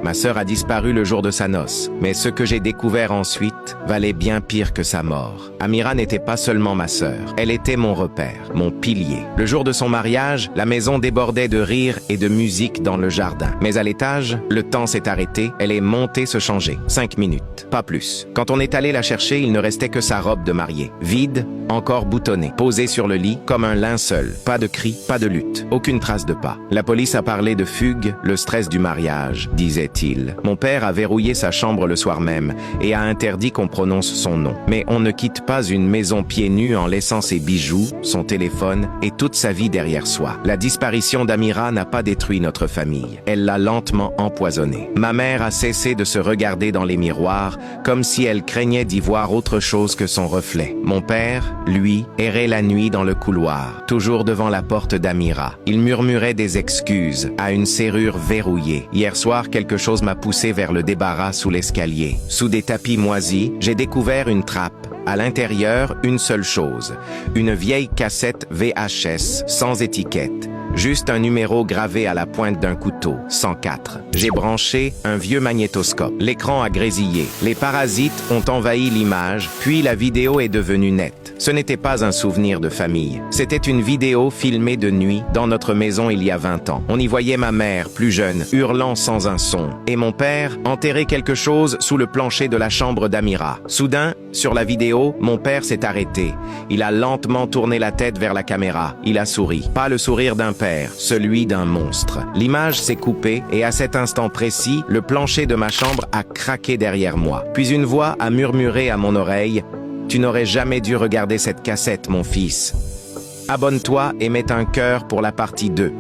Ma sœur a disparu le jour de sa noce, mais ce que j'ai découvert ensuite valait bien pire que sa mort. Amira n'était pas seulement ma sœur, elle était mon repère, mon pilier. Le jour de son mariage, la maison débordait de rires et de musique dans le jardin. Mais à l'étage, le temps s'est arrêté, elle est montée se changer. 5 minutes, pas plus. Quand on est allé la chercher, il ne restait que sa robe de mariée. Vide, encore boutonnée, posée sur le lit comme un linceul. Pas de cris, pas de lutte, aucune trace de pas. La police a parlé de fugue, le stress du mariage, disait-il. Mon père a verrouillé sa chambre le soir même et a interdit qu'on prononce son nom. Mais on ne quitte pas une maison pieds nus en laissant ses bijoux, son téléphone et toute sa vie derrière soi. La disparition d'Amira n'a pas détruit notre famille. Elle l'a lentement empoisonnée. Ma mère a cessé de se regarder dans les miroirs comme si elle craignait d'y voir autre chose que son reflet. Mon père, lui, errait la nuit dans le couloir, toujours devant la porte d'Amira. Il murmurait des excuses à une serrure verrouillée. Hier soir, quelque chose m'a poussé vers le débarras sous l'escalier. Sous des tapis moisis, j'ai découvert une trappe. À l'intérieur, une seule chose, une vieille cassette VHS sans étiquette. Juste un numéro gravé à la pointe d'un couteau, 104. J'ai branché un vieux magnétoscope. L'écran a grésillé. Les parasites ont envahi l'image, puis la vidéo est devenue nette. Ce n'était pas un souvenir de famille. C'était une vidéo filmée de nuit dans notre maison il y a 20 ans. On y voyait ma mère, plus jeune, hurlant sans un son, et mon père enterrer quelque chose sous le plancher de la chambre d'Amira. Soudain, sur la vidéo, mon père s'est arrêté. Il a lentement tourné la tête vers la caméra. Il a souri. Pas le sourire d'un père, celui d'un monstre. L'image s'est coupée et à cet instant précis, le plancher de ma chambre a craqué derrière moi. Puis une voix a murmuré à mon oreille « Tu n'aurais jamais dû regarder cette cassette, mon fils. Abonne-toi et mets un cœur pour la partie 2. »